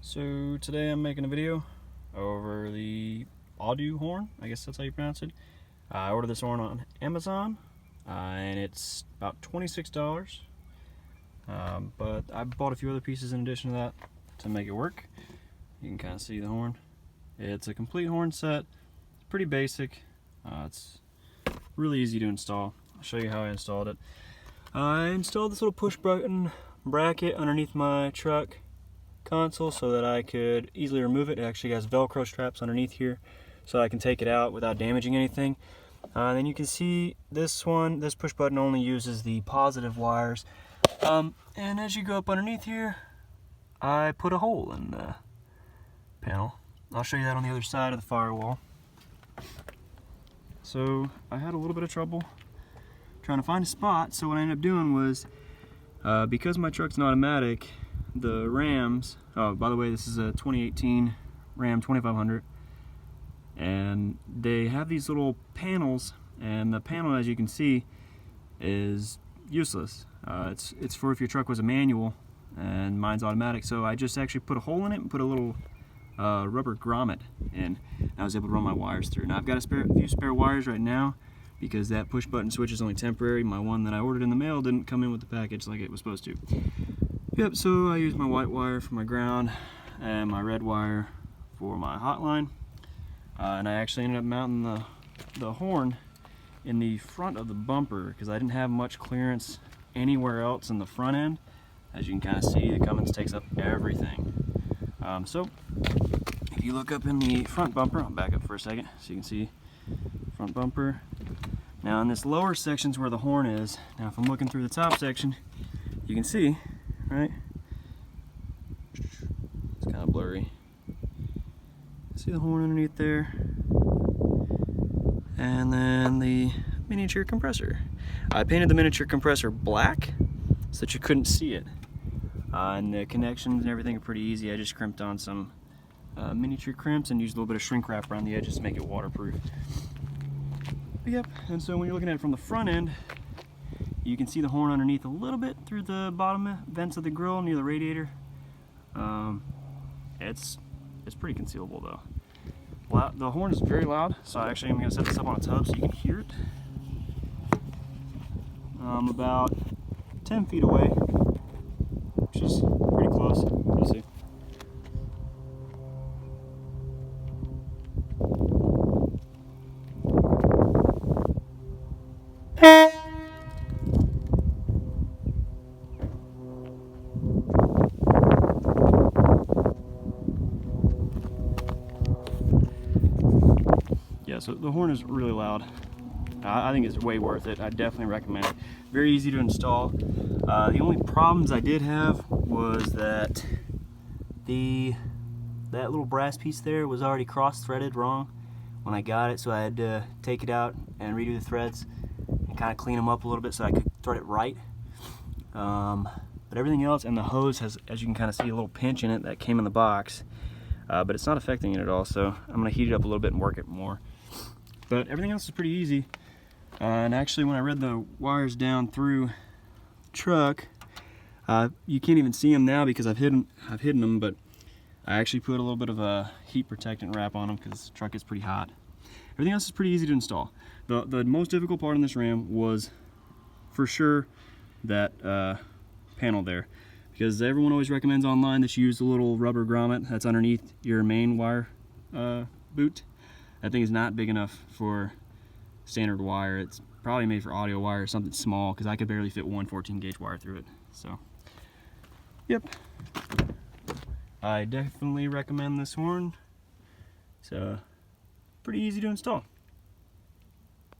So today I'm making a video over the Audew horn, I guess that's how you pronounce it. I ordered this horn on Amazon and it's about $26, but I bought a few other pieces in addition to that to make it work. You can kind of see the horn. It's a complete horn set. It's pretty basic. It's really easy to install. I'll show you how I installed it. I installed this little push button bracket underneath my truck console so that I could easily remove it. It actually has Velcro straps underneath here so I can take it out without damaging anything. Then you can see this push button only uses the positive wires. And as you go up underneath here, I put a hole in the panel. I'll show you that on the other side of the firewall. So I had a little bit of trouble trying to find a spot, so what I ended up doing was, because my truck's an automatic, the Rams, oh by the way, this is a 2018 Ram 2500, and they have these little panels, and the panel, as you can see, is useless. It's for if your truck was a manual, and mine's automatic, so I just actually put a hole in it and put a little rubber grommet in, and I was able to run my wires through. Now I've got a few spare wires right now, because that push button switch is only temporary. My one that I ordered in the mail didn't come in with the package like it was supposed to. Yep, so I used my white wire for my ground and my red wire for my hotline. And I actually ended up mounting the horn in the front of the bumper because I didn't have much clearance anywhere else in the front end. As you can kind of see, the Cummins takes up everything. So if you look up in the front bumper, I'll back up for a second so you can see front bumper. Now in this lower section's where the horn is. Now if I'm looking through the top section, you can see, right? It's kind of blurry. See the horn underneath there? And then the miniature compressor. I painted the miniature compressor black so that you couldn't see it. And the connections and everything are pretty easy. I just crimped on some miniature crimps and used a little bit of shrink wrap around the edges to make it waterproof. Yep, and so when you're looking at it from the front end, you can see the horn underneath a little bit through the bottom vents of the grill near the radiator. It's pretty concealable though. The horn is very loud, so actually I'm going to set this up on a tub so you can hear it. About 10 feet away, which is pretty close. You'll see. Yeah, so the horn is really loud. I think it's way worth it. I definitely recommend it. Very easy to install. The only problems I did have was that that little brass piece there was already cross-threaded wrong when I got it, so I had to take it out and redo the threads and kind of clean them up a little bit so I could thread it right. But everything else, and the hose has, as you can kind of see, a little pinch in it that came in the box, but it's not affecting it at all, so I'm going to heat it up a little bit and work it more. But everything else is pretty easy. And actually, when I read the wires down through the truck, you can't even see them now because I've hidden them, but I actually put a little bit of a heat protectant wrap on them because the truck is pretty hot. Everything else is pretty easy to install. The most difficult part in this Ram was for sure that panel there, because everyone always recommends online that you use the little rubber grommet that's underneath your main wire boot. That thing is not big enough for standard wire. It's probably made for audio wire or something small, because I could barely fit one 14-gauge wire through it. So, yep. I definitely recommend this horn. It's pretty easy to install.